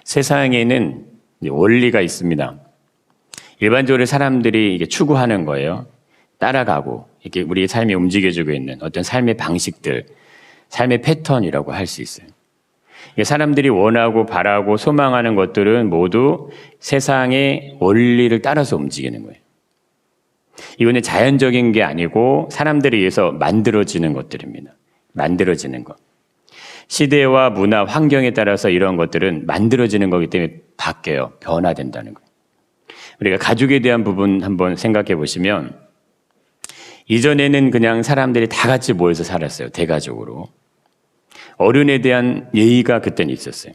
세상에는 원리가 있습니다. 일반적으로 사람들이 이게 추구하는 거예요. 따라가고 이렇게 우리 삶이 움직여주고 있는 어떤 삶의 방식들, 삶의 패턴이라고 할 수 있어요. 사람들이 원하고 바라고 소망하는 것들은 모두 세상의 원리를 따라서 움직이는 거예요. 이거는 자연적인 게 아니고 사람들에 의해서 만들어지는 것들입니다. 만들어지는 것. 시대와 문화, 환경에 따라서 이런 것들은 만들어지는 거기 때문에 바뀌어요. 변화된다는 거예요. 우리가 가족에 대한 부분 한번 생각해 보시면 이전에는 그냥 사람들이 다 같이 모여서 살았어요. 대가족으로. 어른에 대한 예의가 그때는 있었어요.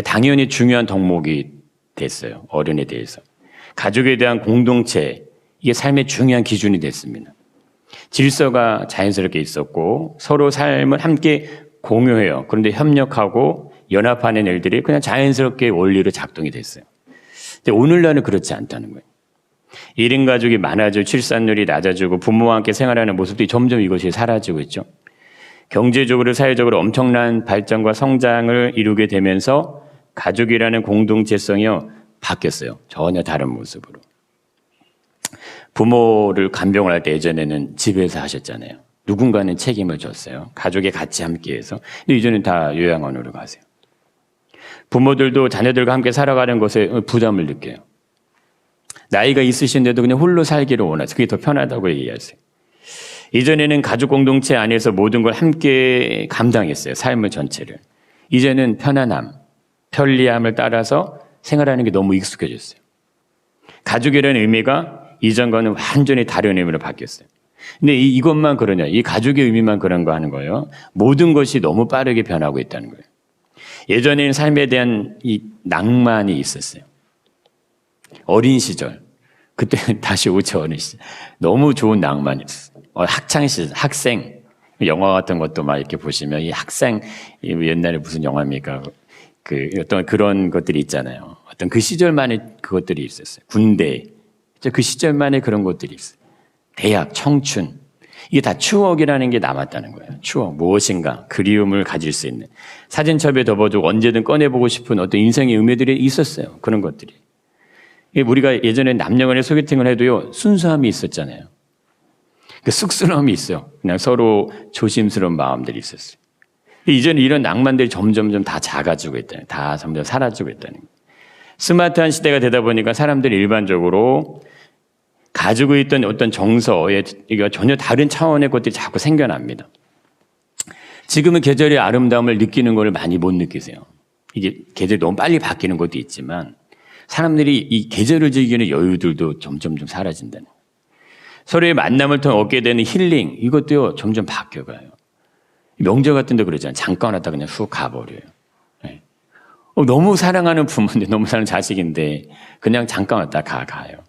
당연히 중요한 덕목이 됐어요. 어른에 대해서. 가족에 대한 공동체, 이게 삶의 중요한 기준이 됐습니다. 질서가 자연스럽게 있었고 서로 삶을 함께 공유해요. 그런데 협력하고 연합하는 일들이 그냥 자연스럽게 원리로 작동이 됐어요. 근데 오늘날은 그렇지 않다는 거예요. 1인 가족이 많아지고 출산율이 낮아지고 부모와 함께 생활하는 모습들이 점점 이것이 사라지고 있죠. 경제적으로 사회적으로 엄청난 발전과 성장을 이루게 되면서 가족이라는 공동체성이요 바뀌었어요. 전혀 다른 모습으로. 부모를 간병을 할 때 예전에는 집에서 하셨잖아요. 누군가는 책임을 졌어요. 가족이 같이 함께해서. 근데 이제는 다 요양원으로 가세요. 부모들도 자녀들과 함께 살아가는 것에 부담을 느껴요. 나이가 있으신데도 그냥 홀로 살기를 원하세요. 그게 더 편하다고 얘기하세요. 이전에는 가족 공동체 안에서 모든 걸 함께 감당했어요. 삶의 전체를. 이제는 편안함, 편리함을 따라서 생활하는 게 너무 익숙해졌어요. 가족이라는 의미가 이전과는 완전히 다른 의미로 바뀌었어요. 근데 이것만 그러냐? 이 가족의 의미만 그런 거 하는 거예요. 모든 것이 너무 빠르게 변하고 있다는 거예요. 예전에는 삶에 대한 이 낭만이 있었어요. 어린 시절. 그때 다시 오죠, 어린 시절. 너무 좋은 낭만이 있었어요. 학창시절, 학생. 영화 같은 것도 막 이렇게 보시면 이 학생, 옛날에 무슨 영화입니까? 어떤 그런 것들이 있잖아요. 어떤 그 시절만의 그것들이 있었어요. 군대. 그 시절만의 그런 것들이 있어요. 대학, 청춘. 이게 다 추억이라는 게 남았다는 거예요. 추억, 무엇인가, 그리움을 가질 수 있는. 사진첩에 덮어두고 언제든 꺼내보고 싶은 어떤 인생의 의미들이 있었어요. 그런 것들이. 우리가 예전에 남녀간의 소개팅을 해도요, 순수함이 있었잖아요. 그 쑥스러움이 있어요. 그냥 서로 조심스러운 마음들이 있었어요. 이제는 이런 낭만들이 점점점 다 작아지고 있다는 거예요. 다 점점 사라지고 있다는 거예요. 스마트한 시대가 되다 보니까 사람들이 일반적으로 가지고 있던 어떤 정서에 전혀 다른 차원의 것들이 자꾸 생겨납니다. 지금은 계절의 아름다움을 느끼는 걸 많이 못 느끼세요. 이게 계절이 너무 빨리 바뀌는 것도 있지만 사람들이 이 계절을 즐기는 여유들도 점점 좀 사라진다는 거예요. 서로의 만남을 통해 얻게 되는 힐링, 이것도요 점점 바뀌어가요. 명절 같은 데 그러잖아요. 잠깐 왔다 그냥 훅 가버려요. 네. 너무 사랑하는 부모인데, 너무 사랑하는 자식인데 그냥 잠깐 왔다 가요.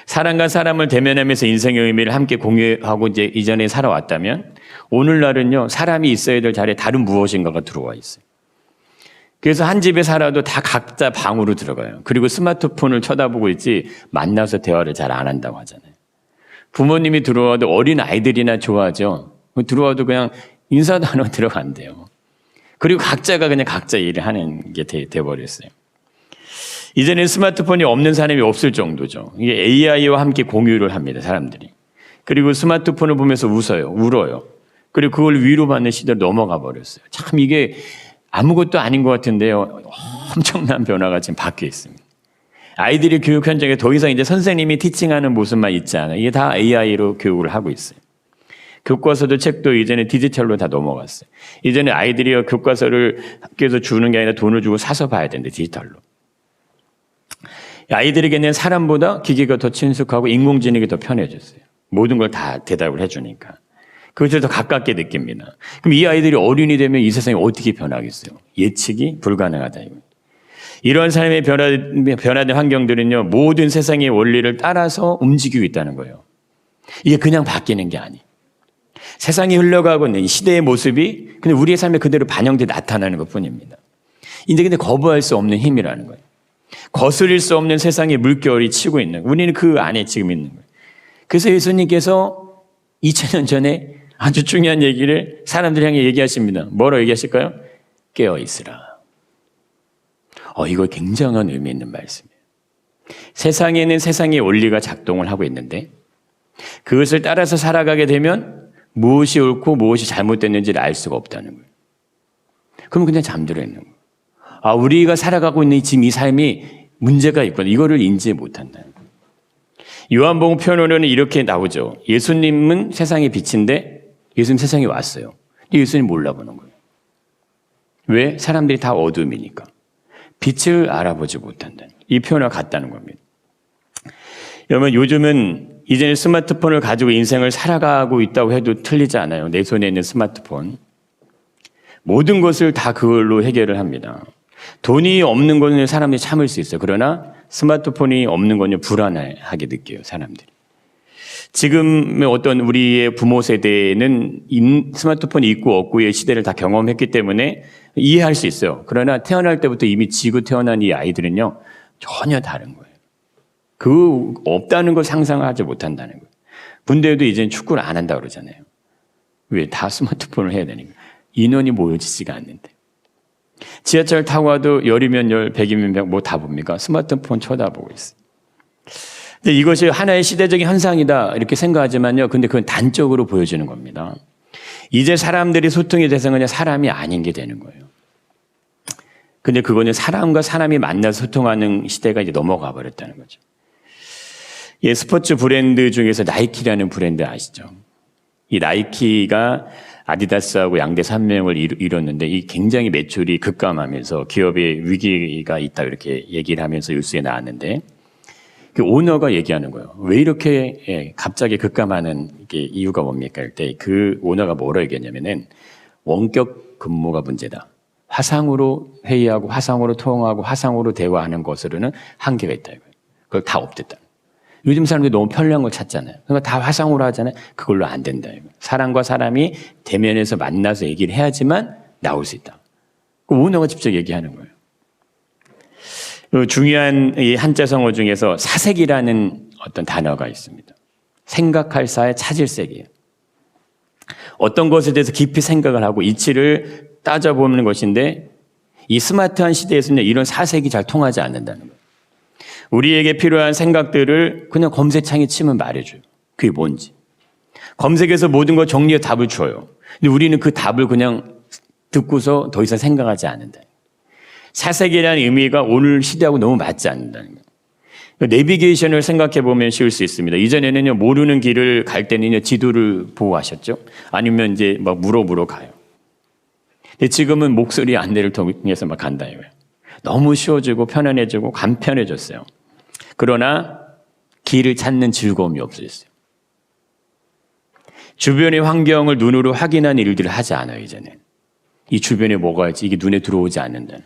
사람과 사람을 대면하면서 인생의 의미를 함께 공유하고 이제 이전에 살아왔다면 오늘날은요 사람이 있어야 될 자리에 다른 무엇인가가 들어와 있어요. 그래서 한 집에 살아도 다 각자 방으로 들어가요. 그리고 스마트폰을 쳐다보고 있지 만나서 대화를 잘 안 한다고 하잖아요. 부모님이 들어와도 어린 아이들이나 좋아하죠. 들어와도 그냥 인사도 안 하고 들어간대요. 그리고 각자가 그냥 각자 일을 하는 게 돼버렸어요. 이제는 스마트폰이 없는 사람이 없을 정도죠. 이게 AI와 함께 공유를 합니다, 사람들이. 그리고 스마트폰을 보면서 울어요. 그리고 그걸 위로받는 시대로 넘어가 버렸어요. 참 이게 아무것도 아닌 것 같은데요. 엄청난 변화가 지금 바뀌어 있습니다. 아이들이 교육 현장에 더 이상 이제 선생님이 티칭하는 모습만 있지 않아요. 이게 다 AI로 교육을 하고 있어요. 교과서도 책도 이제는 디지털로 다 넘어갔어요. 이제는 아이들이 교과서를 학교에서 주는 게 아니라 돈을 주고 사서 봐야 되는데 디지털로. 아이들에게는 사람보다 기계가 더 친숙하고 인공지능이 더 편해졌어요. 모든 걸 다 대답을 해주니까. 그것을 더 가깝게 느낍니다. 그럼 이 아이들이 어른이 되면 이 세상이 어떻게 변하겠어요? 예측이 불가능하다. 이런 삶의 변화된 환경들은요, 모든 세상의 원리를 따라서 움직이고 있다는 거예요. 이게 그냥 바뀌는 게 아니에요. 세상이 흘러가고 있는 시대의 모습이 그냥 우리의 삶에 그대로 반영돼 나타나는 것 뿐입니다. 근데 거부할 수 없는 힘이라는 거예요. 거스릴 수 없는 세상의 물결이 치고 있는 거예요. 우리는 그 안에 지금 있는 거예요. 그래서 예수님께서 2000년 전에 아주 중요한 얘기를 사람들 향해 얘기하십니다. 뭐라고 얘기하실까요? 깨어 있으라. 이거 굉장한 의미 있는 말씀이에요. 세상에는 세상의 원리가 작동을 하고 있는데 그것을 따라서 살아가게 되면 무엇이 옳고 무엇이 잘못됐는지를 알 수가 없다는 거예요. 그럼 그냥 잠들어 있는 거예요. 우리가 살아가고 있는 지금 이 삶이 문제가 있구나. 이거를 인지 못한다는 거예요. 요한복음 표현으로는 이렇게 나오죠. 예수님은 세상의 빛인데 예수님 세상에 왔어요. 근데 예수님 몰라보는 거예요. 왜? 사람들이 다 어둠이니까. 빛을 알아보지 못한다는 이 표현과 같다는 겁니다. 여러분, 요즘은 이제는 스마트폰을 가지고 인생을 살아가고 있다고 해도 틀리지 않아요. 내 손에 있는 스마트폰. 모든 것을 다 그걸로 해결을 합니다. 돈이 없는 거는 사람들이 참을 수 있어요. 그러나 스마트폰이 없는 거는 불안하게 느껴요, 사람들이. 지금 어떤 우리의 부모 세대는 스마트폰이 있고 없고의 시대를 다 경험했기 때문에 이해할 수 있어요. 그러나 태어날 때부터 이미 지고 태어난 이 아이들은요, 전혀 다른 거예요. 그 없다는 걸 상상하지 못한다는 거예요. 군대에도 이제는 축구를 안 한다고 그러잖아요. 왜? 다 스마트폰을 해야 되니까. 인원이 모여지지가 않는데. 지하철 타고 와도 열이면 열, 백이면 백, 뭐 다 봅니까? 스마트폰 쳐다보고 있어요. 근데 이것이 하나의 시대적인 현상이다 이렇게 생각하지만요. 근데 그건 단적으로 보여주는 겁니다. 이제 사람들이 소통의 대상은 사람이 아닌 게 되는 거예요. 근데 그거는 사람과 사람이 만나서 소통하는 시대가 이제 넘어가 버렸다는 거죠. 예, 스포츠 브랜드 중에서 나이키라는 브랜드 아시죠? 이 나이키가 아디다스하고 양대 산맥을 이뤘는데 이 굉장히 매출이 급감하면서 기업의 위기가 있다 이렇게 얘기를 하면서 뉴스에 나왔는데 그 오너가 얘기하는 거예요. 왜 이렇게 갑자기 급감하는 이유가 뭡니까? 할 때 그 오너가 뭐라고 얘기했냐면은 원격 근무가 문제다. 화상으로 회의하고 화상으로 통화하고 화상으로 대화하는 것으로는 한계가 있다 이거예요. 그걸 다 없앴다. 요즘 사람들이 너무 편리한 걸 찾잖아요. 그러니까 다 화상으로 하잖아요. 그걸로 안 된다 이거예요. 사람과 사람이 대면에서 만나서 얘기를 해야지만 나올 수 있다. 그 오너가 직접 얘기하는 거예요. 중요한 이 한자 성어 중에서 사색이라는 어떤 단어가 있습니다. 생각할 사에 찾을 색이에요. 어떤 것에 대해서 깊이 생각을 하고 이치를 따져보는 것인데 이 스마트한 시대에서는 이런 사색이 잘 통하지 않는다는 거예요. 우리에게 필요한 생각들을 그냥 검색창에 치면 말해줘요. 그게 뭔지. 검색해서 모든 걸 정리해 답을 줘요. 근데 우리는 그 답을 그냥 듣고서 더 이상 생각하지 않는다. 사색이라는 의미가 오늘 시대하고 너무 맞지 않는다는 거예요. 내비게이션을 생각해 보면 쉬울 수 있습니다. 이전에는요, 모르는 길을 갈 때는요, 지도를 보고 하셨죠? 아니면 이제 막 물어 가요. 근데 지금은 목소리 안내를 통해서 막 간다 이거예요. 너무 쉬워지고 편안해지고 간편해졌어요. 그러나 길을 찾는 즐거움이 없어졌어요. 주변의 환경을 눈으로 확인하는 일들을 하지 않아요, 이제는. 이 주변에 뭐가 있지? 이게 눈에 들어오지 않는다는.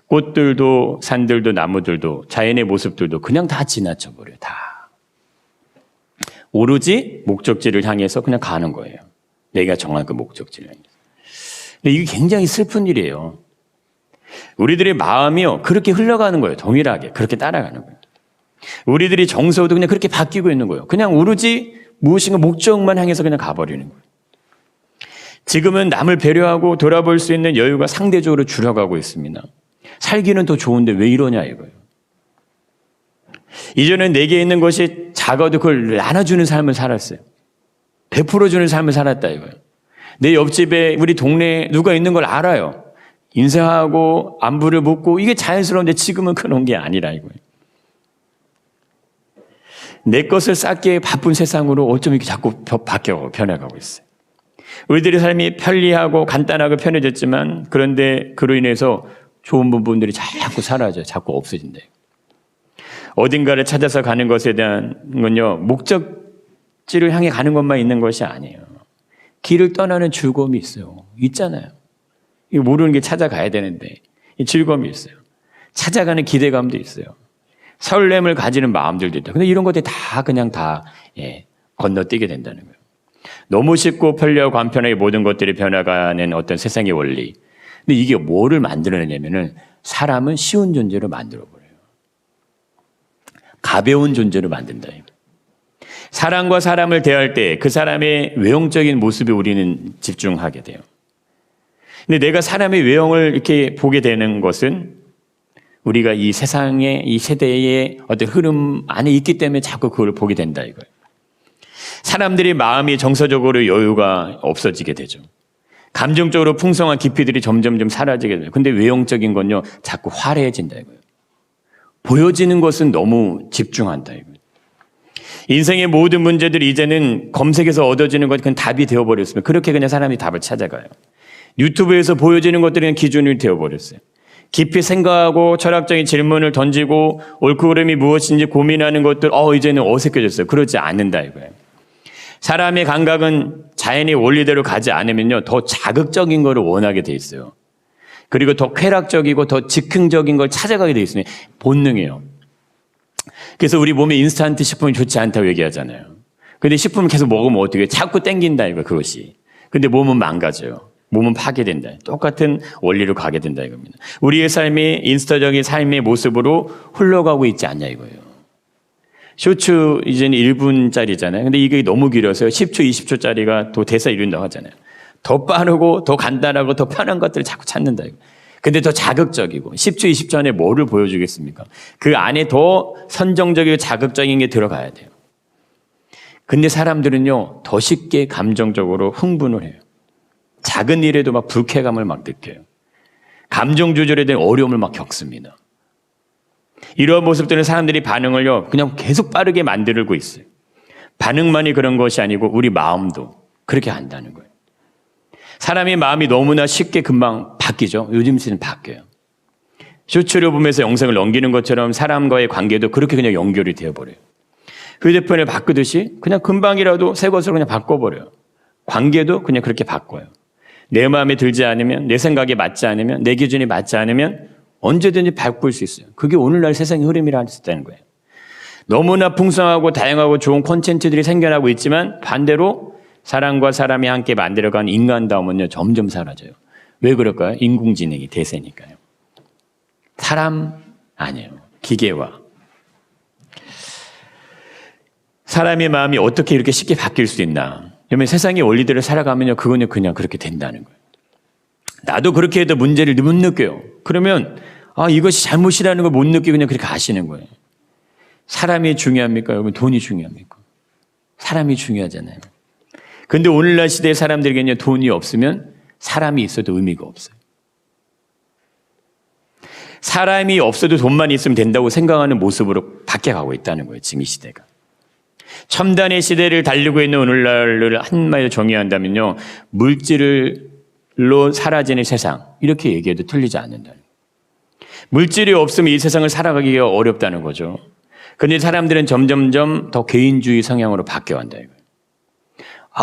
꽃들도 산들도 나무들도 자연의 모습들도 그냥 다 지나쳐버려요. 다. 오로지 목적지를 향해서 그냥 가는 거예요. 내가 정한 그 목적지를 향해서. 근데 이게 굉장히 슬픈 일이에요. 우리들의 마음이요, 그렇게 흘러가는 거예요. 동일하게. 그렇게 따라가는 거예요. 우리들이 정서도 그냥 그렇게 바뀌고 있는 거예요. 그냥 오로지 무엇인가 목적만 향해서 그냥 가버리는 거예요. 지금은 남을 배려하고 돌아볼 수 있는 여유가 상대적으로 줄어가고 있습니다. 살기는 더 좋은데 왜 이러냐 이거예요. 이전엔 내게 있는 것이 작아도 그걸 나눠주는 삶을 살았어요. 베풀어주는 삶을 살았다 이거예요. 내 옆집에 우리 동네에 누가 있는 걸 알아요. 인사하고 안부를 묻고 이게 자연스러운데 지금은 그런 게 아니라 이거예요. 내 것을 쌓기에 바쁜 세상으로 어쩜 이렇게 자꾸 변해가고 있어요. 우리들의 삶이 편리하고 간단하고 편해졌지만 그런데 그로 인해서 좋은 부분들이 자꾸 사라져요. 자꾸 없어진대요. 어딘가를 찾아서 가는 것에 대한 건요, 목적지를 향해 가는 것만 있는 것이 아니에요. 길을 떠나는 즐거움이 있어요. 있잖아요. 이거 모르는 게 찾아가야 되는데 이 즐거움이 있어요. 찾아가는 기대감도 있어요. 설렘을 가지는 마음들도 있다. 근데 이런 것들이 다 그냥 다 건너뛰게 된다는 거예요. 너무 쉽고 편리하고 간편하게 모든 것들이 변화가는 어떤 세상의 원리. 근데 이게 뭐를 만들어내냐면은 사람은 쉬운 존재로 만들어버려요. 가벼운 존재로 만든다. 사람과 사람을 대할 때 그 사람의 외형적인 모습에 우리는 집중하게 돼요. 근데 내가 사람의 외형을 이렇게 보게 되는 것은 우리가 이 세상의 이 세대의 어떤 흐름 안에 있기 때문에 자꾸 그걸 보게 된다 이거예요. 사람들이 마음이 정서적으로 여유가 없어지게 되죠. 감정적으로 풍성한 깊이들이 점점 사라지게 돼요. 근데 외형적인 건요, 자꾸 화려해진다 이거예요. 보여지는 것은 너무 집중한다 이거예요. 인생의 모든 문제들이 이제는 검색에서 얻어지는 것, 그건 답이 되어버렸으면 그렇게 그냥 사람이 답을 찾아가요. 유튜브에서 보여지는 것들이 기준이 되어버렸어요. 깊이 생각하고 철학적인 질문을 던지고 옳고 그름이 무엇인지 고민하는 것들, 이제는 어색해졌어요. 그러지 않는다 이거예요. 사람의 감각은 자연의 원리대로 가지 않으면요, 더 자극적인 거를 원하게 돼 있어요. 그리고 더 쾌락적이고 더 즉흥적인 걸 찾아가게 돼 있으면 본능이에요. 그래서 우리 몸에 인스턴트 식품이 좋지 않다고 얘기하잖아요. 근데 식품을 계속 먹으면 어떻게 해요? 자꾸 땡긴다 이거 그것이. 근데 몸은 망가져요. 몸은 파괴된다. 똑같은 원리로 가게 된다 이겁니다. 우리의 삶이 인스턴적인 삶의 모습으로 흘러가고 있지 않냐 이거예요. 쇼츠 이제는 1분짜리잖아요. 근데 이게 너무 길어서요. 10초, 20초짜리가 또 대사 이룬다고 하잖아요. 더 빠르고 더 간단하고 더 편한 것들을 자꾸 찾는다 이거. 근데 더 자극적이고 10초, 20초 안에 뭐를 보여주겠습니까? 그 안에 더 선정적이고 자극적인 게 들어가야 돼요. 근데 사람들은요, 더 쉽게 감정적으로 흥분을 해요. 작은 일에도 막 불쾌감을 막 느껴요. 감정 조절에 대한 어려움을 막 겪습니다. 이러한 모습들은 사람들이 반응을요, 그냥 계속 빠르게 만들고 있어요. 반응만이 그런 것이 아니고 우리 마음도 그렇게 한다는 거예요. 사람의 마음이 너무나 쉽게 금방 바뀌죠. 요즘 시대는 바뀌어요. 쇼츠를 보면서 영상을 넘기는 것처럼 사람과의 관계도 그렇게 그냥 연결이 되어버려요. 휴대폰을 바꾸듯이 그냥 금방이라도 새 것으로 그냥 바꿔버려요. 관계도 그냥 그렇게 바꿔요. 내 마음에 들지 않으면, 내 생각에 맞지 않으면, 내 기준에 맞지 않으면 언제든지 바꿀 수 있어요. 그게 오늘날 세상의 흐름이라 수 있다는 거예요. 너무나 풍성하고 다양하고 좋은 콘텐츠들이 생겨나고 있지만 반대로 사람과 사람이 함께 만들어간 인간다움은요, 점점 사라져요. 왜 그럴까요? 인공지능이 대세니까요. 사람 아니에요. 기계와. 사람의 마음이 어떻게 이렇게 쉽게 바뀔 수 있나? 그러면 세상의 원리대로 살아가면요, 그거는 그냥 그렇게 된다는 거예요. 나도 그렇게 해도 문제를 못 느껴요. 그러면 이것이 잘못이라는 걸 못 느끼고 그냥 그렇게 가시는 거예요. 사람이 중요합니까? 여러분, 돈이 중요합니까? 사람이 중요하잖아요. 근데 오늘날 시대의 사람들에게는 돈이 없으면 사람이 있어도 의미가 없어요. 사람이 없어도 돈만 있으면 된다고 생각하는 모습으로 바뀌어가고 있다는 거예요. 지금 이 시대가. 첨단의 시대를 달리고 있는 오늘날을 한마디로 정의한다면요, 물질로 사라지는 세상, 이렇게 얘기해도 틀리지 않는다는 거예요. 물질이 없으면 이 세상을 살아가기가 어렵다는 거죠. 그런데 사람들은 점점점 더 개인주의 성향으로 바뀌어간다 이거예요.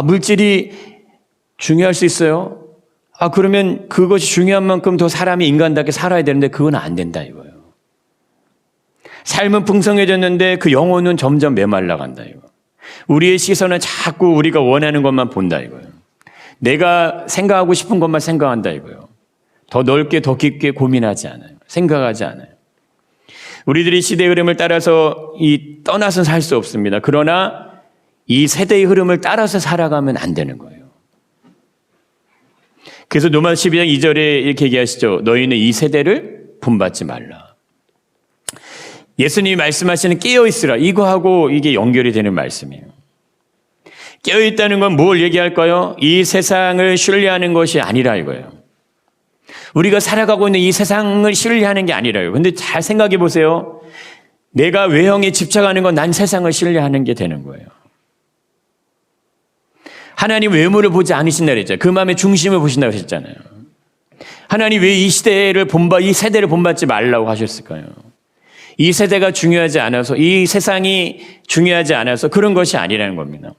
물질이 중요할 수 있어요? 그러면 그것이 중요한 만큼 더 사람이 인간답게 살아야 되는데 그건 안 된다 이거예요. 삶은 풍성해졌는데 그 영혼은 점점 메말라간다 이거. 우리의 시선은 자꾸 우리가 원하는 것만 본다 이거예요. 내가 생각하고 싶은 것만 생각한다 이거예요. 더 넓게 더 깊게 고민하지 않아요. 생각하지 않아요. 우리들이 시대의 흐름을 따라서 떠나서 살 수 없습니다. 그러나 이 세대의 흐름을 따라서 살아가면 안 되는 거예요. 그래서 로마 12장 2절에 이렇게 얘기하시죠. 너희는 이 세대를 본받지 말라. 예수님이 말씀하시는 깨어있으라. 이거하고 이게 연결이 되는 말씀이에요. 깨어있다는 건 뭘 얘기할까요? 이 세상을 신뢰하는 것이 아니라 이거예요. 우리가 살아가고 있는 이 세상을 신뢰하는 게 아니라요. 근데 잘 생각해 보세요. 내가 외형에 집착하는 건 난 세상을 신뢰하는 게 되는 거예요. 하나님 외모를 보지 않으신다 그랬잖아요. 그 마음의 중심을 보신다고 하셨잖아요. 하나님 왜 이 세대를 본받지 말라고 하셨을까요? 이 세대가 중요하지 않아서, 이 세상이 중요하지 않아서 그런 것이 아니라는 겁니다.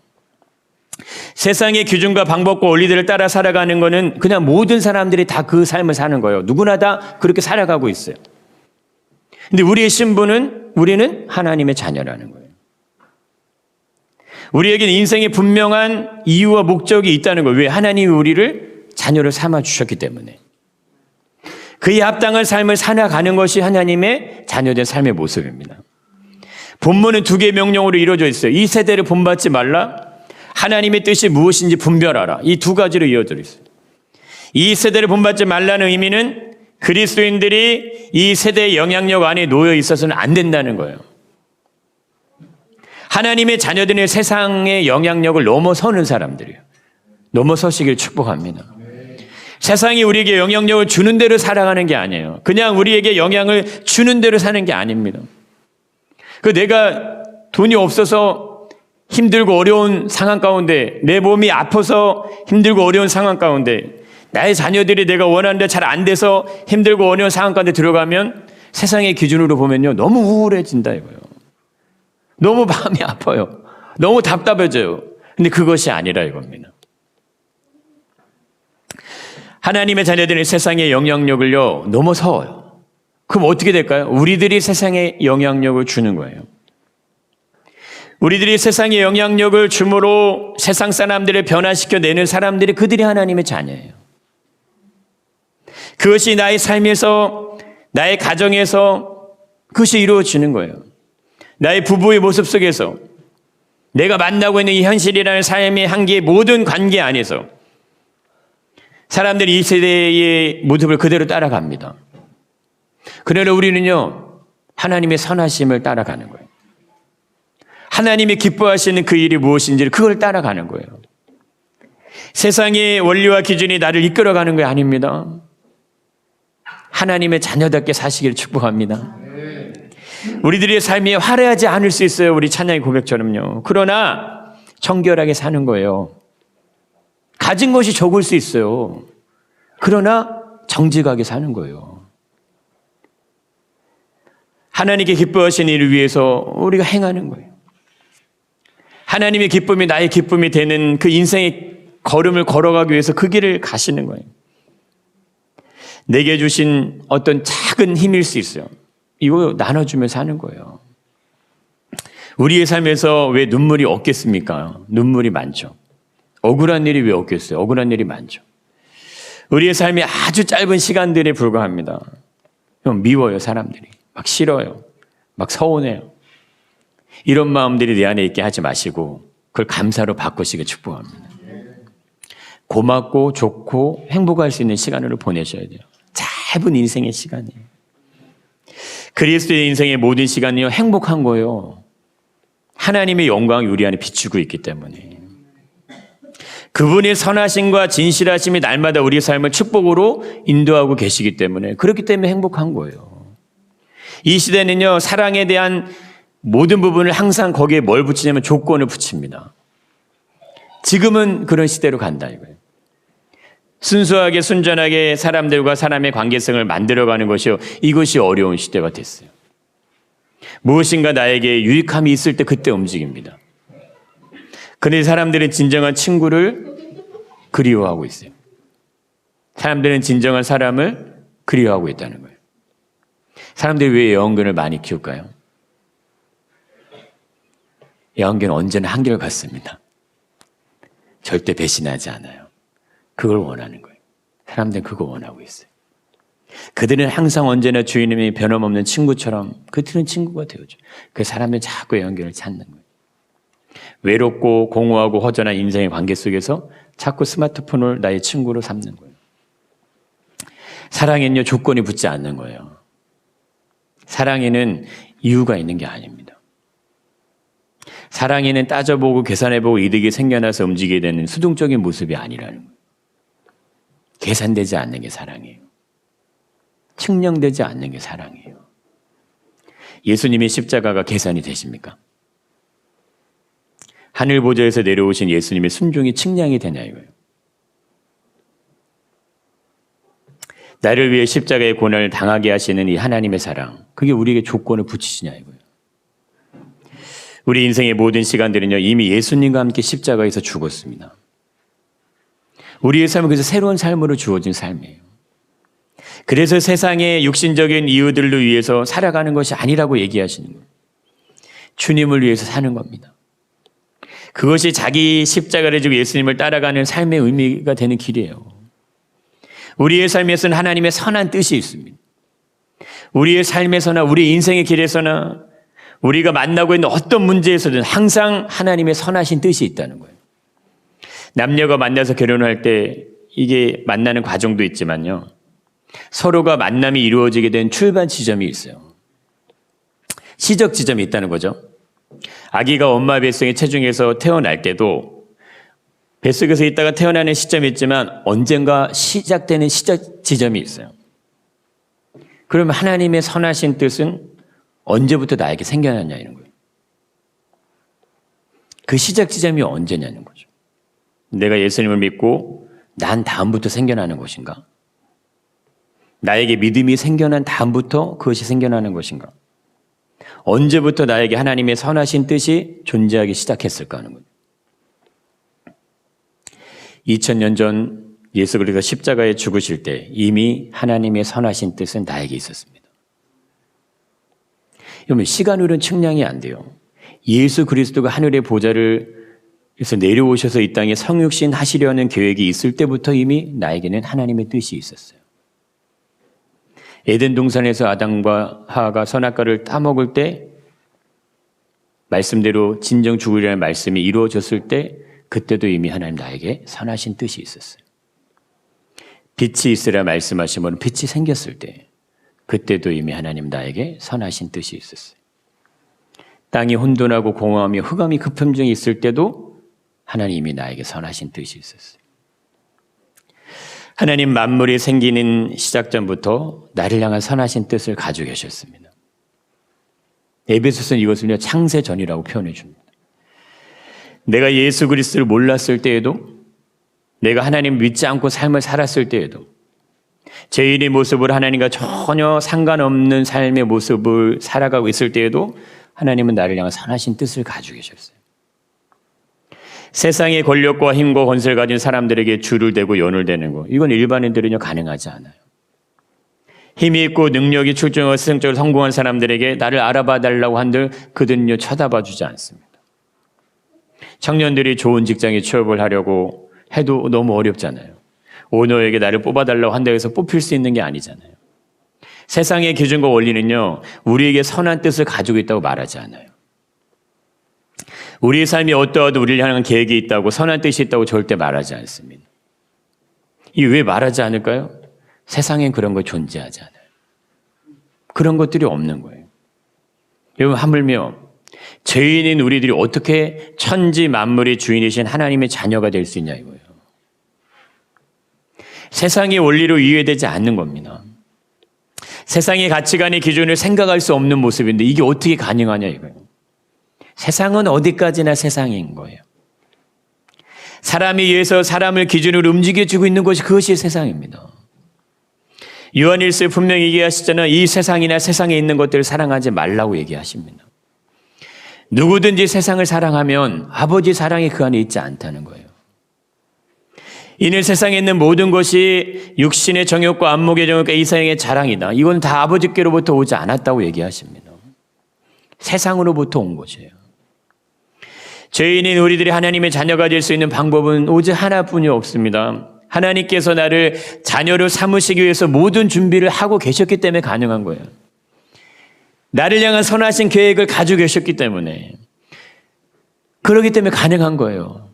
세상의 기준과 방법과 원리들을 따라 살아가는 것은 그냥 모든 사람들이 다 그 삶을 사는 거예요. 누구나 다 그렇게 살아가고 있어요. 근데 우리의 신분은, 우리는 하나님의 자녀라는 거예요. 우리에게는 인생의 분명한 이유와 목적이 있다는 거예요. 왜? 하나님이 우리를 자녀를 삼아 주셨기 때문에. 그에 합당한 삶을 살아가는 것이 하나님의 자녀된 삶의 모습입니다. 본문은 두 개의 명령으로 이루어져 있어요. 이 세대를 본받지 말라. 하나님의 뜻이 무엇인지 분별하라. 이 두 가지로 이어져 있어요. 이 세대를 본받지 말라는 의미는 그리스도인들이 이 세대의 영향력 안에 놓여 있어서는 안 된다는 거예요. 하나님의 자녀들의 세상의 영향력을 넘어서는 사람들이에요. 넘어서시길 축복합니다. 세상이 우리에게 영향력을 주는 대로 살아가는 게 아니에요. 그냥 우리에게 영향을 주는 대로 사는 게 아닙니다. 내가 돈이 없어서 힘들고 어려운 상황 가운데, 내 몸이 아파서 힘들고 어려운 상황 가운데, 나의 자녀들이 내가 원하는 데 잘 안 돼서 힘들고 어려운 상황 가운데 들어가면 세상의 기준으로 보면요, 너무 우울해진다 이거예요. 너무 마음이 아파요. 너무 답답해져요. 근데 그것이 아니라 이겁니다. 하나님의 자녀들이 세상의 영향력을요, 넘어서요. 그럼 어떻게 될까요? 우리들이 세상에 영향력을 주는 거예요. 우리들이 세상에 영향력을 줌으로 세상 사람들을 변화시켜내는 사람들이 그들이 하나님의 자녀예요. 그것이 나의 삶에서, 나의 가정에서 그것이 이루어지는 거예요. 나의 부부의 모습 속에서, 내가 만나고 있는 이 현실이라는 삶의 한계의 모든 관계 안에서 사람들이 이 세대의 모습을 그대로 따라갑니다. 그러나 우리는요, 하나님의 선하심을 따라가는 거예요. 하나님이 기뻐하시는 그 일이 무엇인지를 그걸 따라가는 거예요. 세상의 원리와 기준이 나를 이끌어가는 게 아닙니다. 하나님의 자녀답게 사시기를 축복합니다. 우리들의 삶이 화려하지 않을 수 있어요. 우리 찬양의 고백처럼요. 그러나 정결하게 사는 거예요. 가진 것이 적을 수 있어요. 그러나 정직하게 사는 거예요. 하나님께 기뻐하시는 일을 위해서 우리가 행하는 거예요. 하나님의 기쁨이 나의 기쁨이 되는 그 인생의 걸음을 걸어가기 위해서 그 길을 가시는 거예요. 내게 주신 어떤 작은 힘일 수 있어요. 이거 나눠주며 사는 거예요. 우리의 삶에서 왜 눈물이 없겠습니까? 눈물이 많죠. 억울한 일이 왜 없겠어요? 억울한 일이 많죠. 우리의 삶이 아주 짧은 시간들에 불과합니다. 미워요, 사람들이. 막 싫어요. 막 서운해요. 이런 마음들이 내 안에 있게 하지 마시고 그걸 감사로 바꾸시길 축복합니다. 고맙고 좋고 행복할 수 있는 시간으로 보내셔야 돼요. 짧은 인생의 시간이에요. 그리스도의 인생의 모든 시간이요, 행복한 거예요. 하나님의 영광이 우리 안에 비추고 있기 때문에. 그분의 선하심과 진실하심이 날마다 우리의 삶을 축복으로 인도하고 계시기 때문에, 그렇기 때문에 행복한 거예요. 이 시대는요, 사랑에 대한 모든 부분을 항상 거기에 뭘 붙이냐면 조건을 붙입니다. 지금은 그런 시대로 간다 이거예요. 순수하게 순전하게 사람들과 사람의 관계성을 만들어가는 것이요, 이것이 어려운 시대가 됐어요. 무엇인가 나에게 유익함이 있을 때 그때 움직입니다. 그런데 사람들은 진정한 친구를 그리워하고 있어요. 사람들은 진정한 사람을 그리워하고 있다는 거예요. 사람들이 왜 애완견을 많이 키울까요? 애완견은 언제나 한결같습니다. 절대 배신하지 않아요. 그걸 원하는 거예요. 사람들은 그거 원하고 있어요. 그들은 항상 언제나 주인님이 변함없는 친구처럼 그들은 친구가 되어줘. 그 사람들은 자꾸 애완견을 찾는 거예요. 외롭고 공허하고 허전한 인생의 관계 속에서 자꾸 스마트폰을 나의 친구로 삼는 거예요. 사랑에는요, 조건이 붙지 않는 거예요. 사랑에는 이유가 있는 게 아닙니다. 사랑에는 따져보고 계산해보고 이득이 생겨나서 움직이게 되는 수동적인 모습이 아니라는 거예요. 계산되지 않는 게 사랑이에요. 측량되지 않는 게 사랑이에요. 예수님의 십자가가 계산이 되십니까? 하늘 보좌에서 내려오신 예수님의 순종이 측량이 되냐 이거예요. 나를 위해 십자가의 고난을 당하게 하시는 이 하나님의 사랑, 그게 우리에게 조건을 붙이시냐 이거예요. 우리 인생의 모든 시간들은요, 이미 예수님과 함께 십자가에서 죽었습니다. 우리의 삶은 그래서 새로운 삶으로 주어진 삶이에요. 그래서 세상의 육신적인 이유들로 위해서 살아가는 것이 아니라고 얘기하시는 거예요. 주님을 위해서 사는 겁니다. 그것이 자기 십자가를 지고 예수님을 따라가는 삶의 의미가 되는 길이에요. 우리의 삶에서는 하나님의 선한 뜻이 있습니다. 우리의 삶에서나 우리 인생의 길에서나 우리가 만나고 있는 어떤 문제에서든 항상 하나님의 선하신 뜻이 있다는 거예요. 남녀가 만나서 결혼할 때 이게 만나는 과정도 있지만요, 서로가 만남이 이루어지게 된 출발 지점이 있어요. 시적 지점이 있다는 거죠. 아기가 엄마 뱃속의 체중에서 태어날 때도 뱃속에서 있다가 태어나는 시점이 있지만 언젠가 시작되는 시작 지점이 있어요. 그러면 하나님의 선하신 뜻은 언제부터 나에게 생겨났냐 이런 거예요. 그 시작 지점이 언제냐는 거죠. 내가 예수님을 믿고 난 다음부터 생겨나는 것인가? 나에게 믿음이 생겨난 다음부터 그것이 생겨나는 것인가? 언제부터 나에게 하나님의 선하신 뜻이 존재하기 시작했을까 하는 거예요. 2000년 전 예수 그리스도 십자가에 죽으실 때 이미 하나님의 선하신 뜻은 나에게 있었습니다. 여러분, 시간으로는 측량이 안 돼요. 예수 그리스도가 하늘의 보좌에서 내려오셔서 이 땅에 성육신 하시려는 계획이 있을 때부터 이미 나에게는 하나님의 뜻이 있었어요. 에덴 동산에서 아담과 하와가 선악과를 따먹을 때 말씀대로 진정 죽으리라는 말씀이 이루어졌을 때 그때도 이미 하나님 나에게 선하신 뜻이 있었어요. 빛이 있으라 말씀하시면 빛이 생겼을 때 그때도 이미 하나님 나에게 선하신 뜻이 있었어요. 땅이 혼돈하고 공허하며 흑암이 급함 중에 있을 때도 하나님이 나에게 선하신 뜻이 있었어요. 하나님 만물이 생기는 시작전부터 나를 향한 선하신 뜻을 가지고 계셨습니다. 에베소서는 이것을 창세전이라고 표현해 줍니다. 내가 예수 그리스도를 몰랐을 때에도, 내가 하나님 믿지 않고 삶을 살았을 때에도, 죄인의 모습으로 하나님과 전혀 상관없는 삶의 모습을 살아가고 있을 때에도 하나님은 나를 향한 선하신 뜻을 가지고 계셨어요. 세상의 권력과 힘과 권세를 가진 사람들에게 줄을 대고 연을 대는 거, 이건 일반인들은요 가능하지 않아요. 힘이 있고 능력이 출중하고 세상적으로 성공한 사람들에게 나를 알아봐 달라고 한들 그들은요 쳐다봐 주지 않습니다. 청년들이 좋은 직장에 취업을 하려고 해도 너무 어렵잖아요. 오너에게 나를 뽑아달라고 한다고 해서 뽑힐 수 있는 게 아니잖아요. 세상의 기준과 원리는요 우리에게 선한 뜻을 가지고 있다고 말하지 않아요. 우리의 삶이 어떠하도 우리를 향한 계획이 있다고, 선한 뜻이 있다고 절대 말하지 않습니다. 이게 왜 말하지 않을까요? 세상엔 그런 거 존재하지 않아요. 그런 것들이 없는 거예요. 여러분, 하물며 죄인인 우리들이 어떻게 천지 만물의 주인이신 하나님의 자녀가 될 수 있냐 이거예요. 세상의 원리로 이해되지 않는 겁니다. 세상의 가치관의 기준을 생각할 수 없는 모습인데 이게 어떻게 가능하냐 이거예요. 세상은 어디까지나 세상인 거예요. 사람에 의해서 사람을 기준으로 움직여주고 있는 것이 그것이 세상입니다. 요한일서에 분명히 얘기하시잖아요. 이 세상이나 세상에 있는 것들을 사랑하지 말라고 얘기하십니다. 누구든지 세상을 사랑하면 아버지 사랑이 그 안에 있지 않다는 거예요. 이는 세상에 있는 모든 것이 육신의 정욕과 안목의 정욕과 이상의 자랑이다. 이건 다 아버지께로부터 오지 않았다고 얘기하십니다. 세상으로부터 온 것이에요. 죄인인 우리들이 하나님의 자녀가 될 수 있는 방법은 오직 하나뿐이 없습니다. 하나님께서 나를 자녀로 삼으시기 위해서 모든 준비를 하고 계셨기 때문에 가능한 거예요. 나를 향한 선하신 계획을 가지고 계셨기 때문에, 그렇기 때문에 가능한 거예요.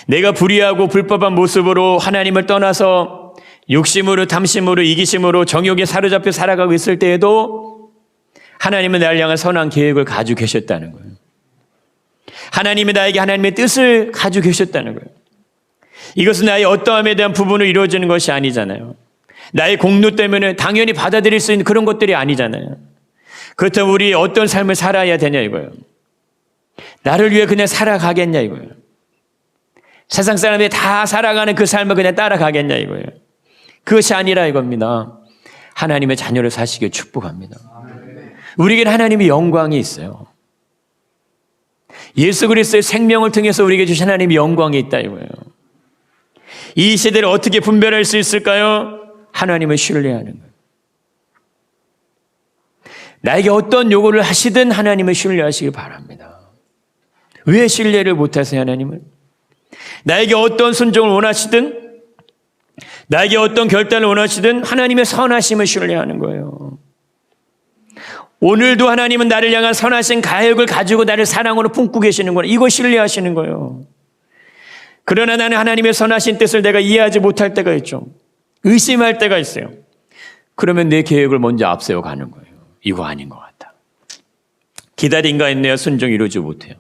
내가 불의하고 불법한 모습으로 하나님을 떠나서 욕심으로, 탐심으로, 이기심으로, 정욕에 사로잡혀 살아가고 있을 때에도 하나님은 나를 향한 선한 계획을 가지고 계셨다는 거예요. 하나님이 나에게 하나님의 뜻을 가지고 계셨다는 거예요. 이것은 나의 어떠함에 대한 부분으로 이루어지는 것이 아니잖아요. 나의 공로 때문에 당연히 받아들일 수 있는 그런 것들이 아니잖아요. 그렇다면 우리 어떤 삶을 살아야 되냐 이거예요. 나를 위해 그냥 살아가겠냐 이거예요. 세상 사람들이 다 살아가는 그 삶을 그냥 따라가겠냐 이거예요. 그것이 아니라 이겁니다. 하나님의 자녀를 사시길 축복합니다. 우리에게는 하나님의 영광이 있어요. 예수 그리스도의 생명을 통해서 우리에게 주신 하나님의 영광이 있다 이거예요. 이 시대를 어떻게 분별할 수 있을까요? 하나님을 신뢰하는 거예요. 나에게 어떤 요구를 하시든 하나님을 신뢰하시길 바랍니다. 왜 신뢰를 못하세요, 하나님을? 나에게 어떤 순종을 원하시든, 나에게 어떤 결단을 원하시든 하나님의 선하심을 신뢰하는 거예요. 오늘도 하나님은 나를 향한 선하신 가역을 가지고 나를 사랑으로 품고 계시는 거예요. 이거 신뢰하시는 거예요. 그러나 나는 하나님의 선하신 뜻을 내가 이해하지 못할 때가 있죠. 의심할 때가 있어요. 그러면 내 계획을 먼저 앞세워 가는 거예요. 이거 아닌 것 같다. 기다림과 인내와 순종 이루지 못해요.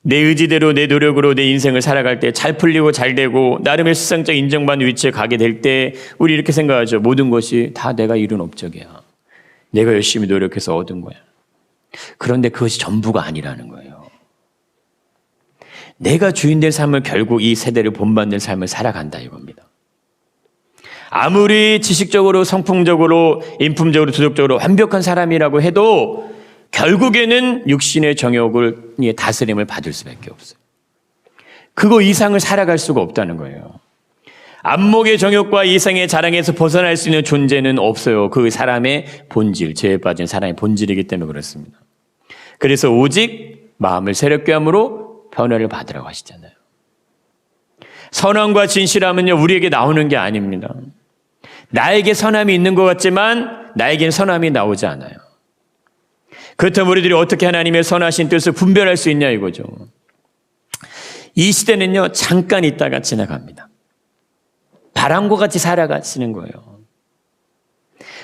내 의지대로 내 노력으로 내 인생을 살아갈 때 잘 풀리고 잘 되고 나름의 세상적 인정받는 위치에 가게 될 때 우리 이렇게 생각하죠. 모든 것이 다 내가 이룬 업적이야. 내가 열심히 노력해서 얻은 거야. 그런데 그것이 전부가 아니라는 거예요. 내가 주인 될 삶을 결국 이 세대를 본받는 삶을 살아간다 이겁니다. 아무리 지식적으로 성품적으로 인품적으로 도덕적으로 완벽한 사람이라고 해도 결국에는 육신의 정욕을 다스림을 받을 수밖에 없어요. 그거 이상을 살아갈 수가 없다는 거예요. 안목의 정욕과 이생의 자랑에서 벗어날 수 있는 존재는 없어요. 그 사람의 본질, 죄에 빠진 사람의 본질이기 때문에 그렇습니다. 그래서 오직 마음을 새롭게 함으로 변화를 받으라고 하시잖아요. 선함과 진실함은요, 우리에게 나오는 게 아닙니다. 나에게 선함이 있는 것 같지만 나에겐 선함이 나오지 않아요. 그렇다면 우리들이 어떻게 하나님의 선하신 뜻을 분별할 수 있냐 이거죠. 이 시대는요, 잠깐 있다가 지나갑니다. 바람과 같이 살아가시는 거예요.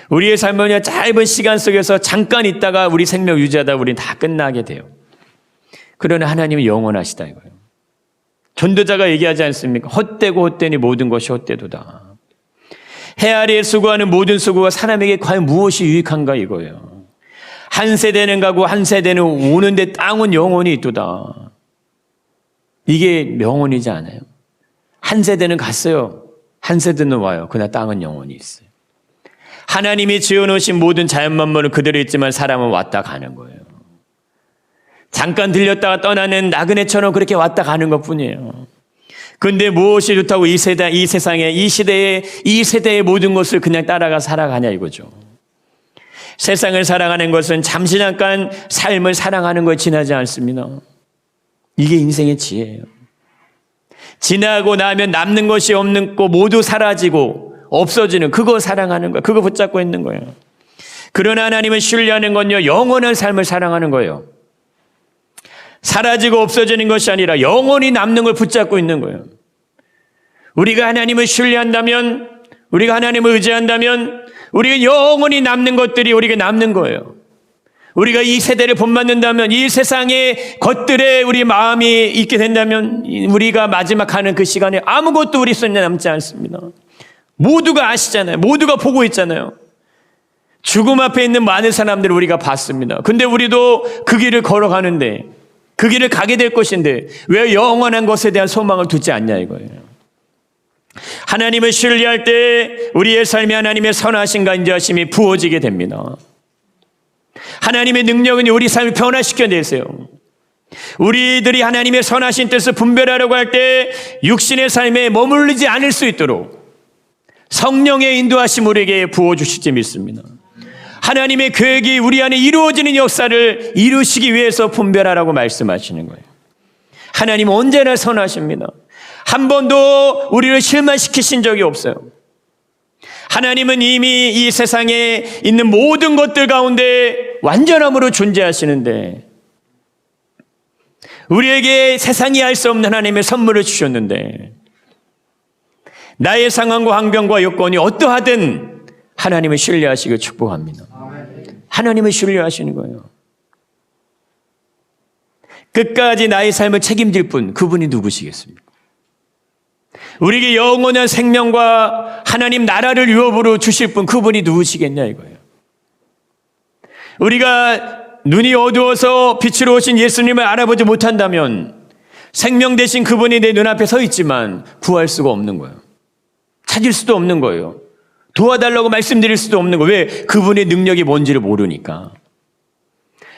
우리의 삶은요, 짧은 시간 속에서 잠깐 있다가 우리 생명 유지하다 우리는 다 끝나게 돼요. 그러나 하나님은 영원하시다 이거예요. 전도자가 얘기하지 않습니까? 헛되고 헛되니 모든 것이 헛되도다. 해 아래에 수고하는 모든 수고가 사람에게 과연 무엇이 유익한가 이거예요. 한 세대는 가고 한 세대는 오는데 땅은 영원히 있도다. 이게 명언이지 않아요? 한 세대는 갔어요. 한 세대는 와요. 그러나 땅은 영원히 있어요. 하나님이 지어놓으신 모든 자연만물은 그대로 있지만 사람은 왔다 가는 거예요. 잠깐 들렸다가 떠나는 나그네처럼 그렇게 왔다 가는 것뿐이에요. 그런데 무엇이 좋다고 이 세상에, 이 세대의 모든 것을 그냥 따라가 살아가냐 이거죠. 세상을 사랑하는 것은 잠시 잠깐 삶을 사랑하는 것에 지나지 않습니다. 이게 인생의 지혜예요. 지나고 나면 남는 것이 없는 거 모두 사라지고 없어지는 그거 사랑하는 거예요. 그거 붙잡고 있는 거예요. 그러나 하나님은 신뢰하는 건요, 영원한 삶을 사랑하는 거예요. 사라지고 없어지는 것이 아니라 영원히 남는 걸 붙잡고 있는 거예요. 우리가 하나님을 신뢰한다면, 우리가 하나님을 의지한다면 우리가 영원히 남는 것들이 우리가 남는 거예요. 우리가 이 세대를 본받는다면, 이 세상의 것들에 우리 마음이 있게 된다면 우리가 마지막 가는 그 시간에 아무것도 우리 손에 남지 않습니다. 모두가 아시잖아요. 모두가 보고 있잖아요. 죽음 앞에 있는 많은 사람들을 우리가 봤습니다. 근데 우리도 그 길을 걸어가는데, 그 길을 가게 될 것인데 왜 영원한 것에 대한 소망을 두지 않냐 이거예요. 하나님을 신뢰할 때 우리의 삶에 하나님의 선하심과 인자하심이 부어지게 됩니다. 하나님의 능력은 우리 삶을 변화시켜내세요. 우리들이 하나님의 선하신 뜻을 분별하려고 할 때 육신의 삶에 머무르지 않을 수 있도록 성령의 인도하심 우리에게 부어주실지 믿습니다. 하나님의 계획이 우리 안에 이루어지는 역사를 이루시기 위해서 분별하라고 말씀하시는 거예요. 하나님은 언제나 선하십니다. 한 번도 우리를 실망시키신 적이 없어요. 하나님은 이미 이 세상에 있는 모든 것들 가운데 완전함으로 존재하시는데 우리에게 세상이 알 수 없는 하나님의 선물을 주셨는데 나의 상황과 환경과 여건이 어떠하든 하나님을 신뢰하시길 축복합니다. 하나님을 신뢰하시는 거예요. 끝까지 나의 삶을 책임질 분, 그분이 누구시겠습니까? 우리에게 영원한 생명과 하나님 나라를 유업으로 주실 분, 그분이 누구시겠냐 이거예요. 우리가 눈이 어두워서 빛으로 오신 예수님을 알아보지 못한다면 생명 되신 그분이 내 눈앞에 서 있지만 구할 수가 없는 거예요. 찾을 수도 없는 거예요. 도와달라고 말씀드릴 수도 없는 거예요. 왜? 그분의 능력이 뭔지를 모르니까.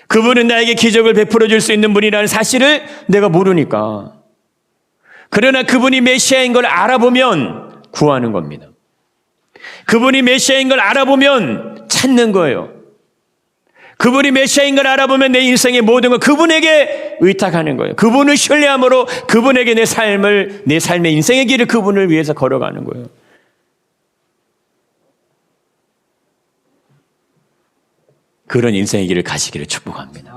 그분은 나에게 기적을 베풀어 줄 수 있는 분이라는 사실을 내가 모르니까. 그러나 그분이 메시아인 걸 알아보면 구하는 겁니다. 그분이 메시아인 걸 알아보면 찾는 거예요. 그분이 메시아인 걸 알아보면 내 인생의 모든 걸 그분에게 의탁하는 거예요. 그분을 신뢰함으로 그분에게 내 삶의 인생의 길을 그분을 위해서 걸어가는 거예요. 그런 인생의 길을 가시기를 축복합니다.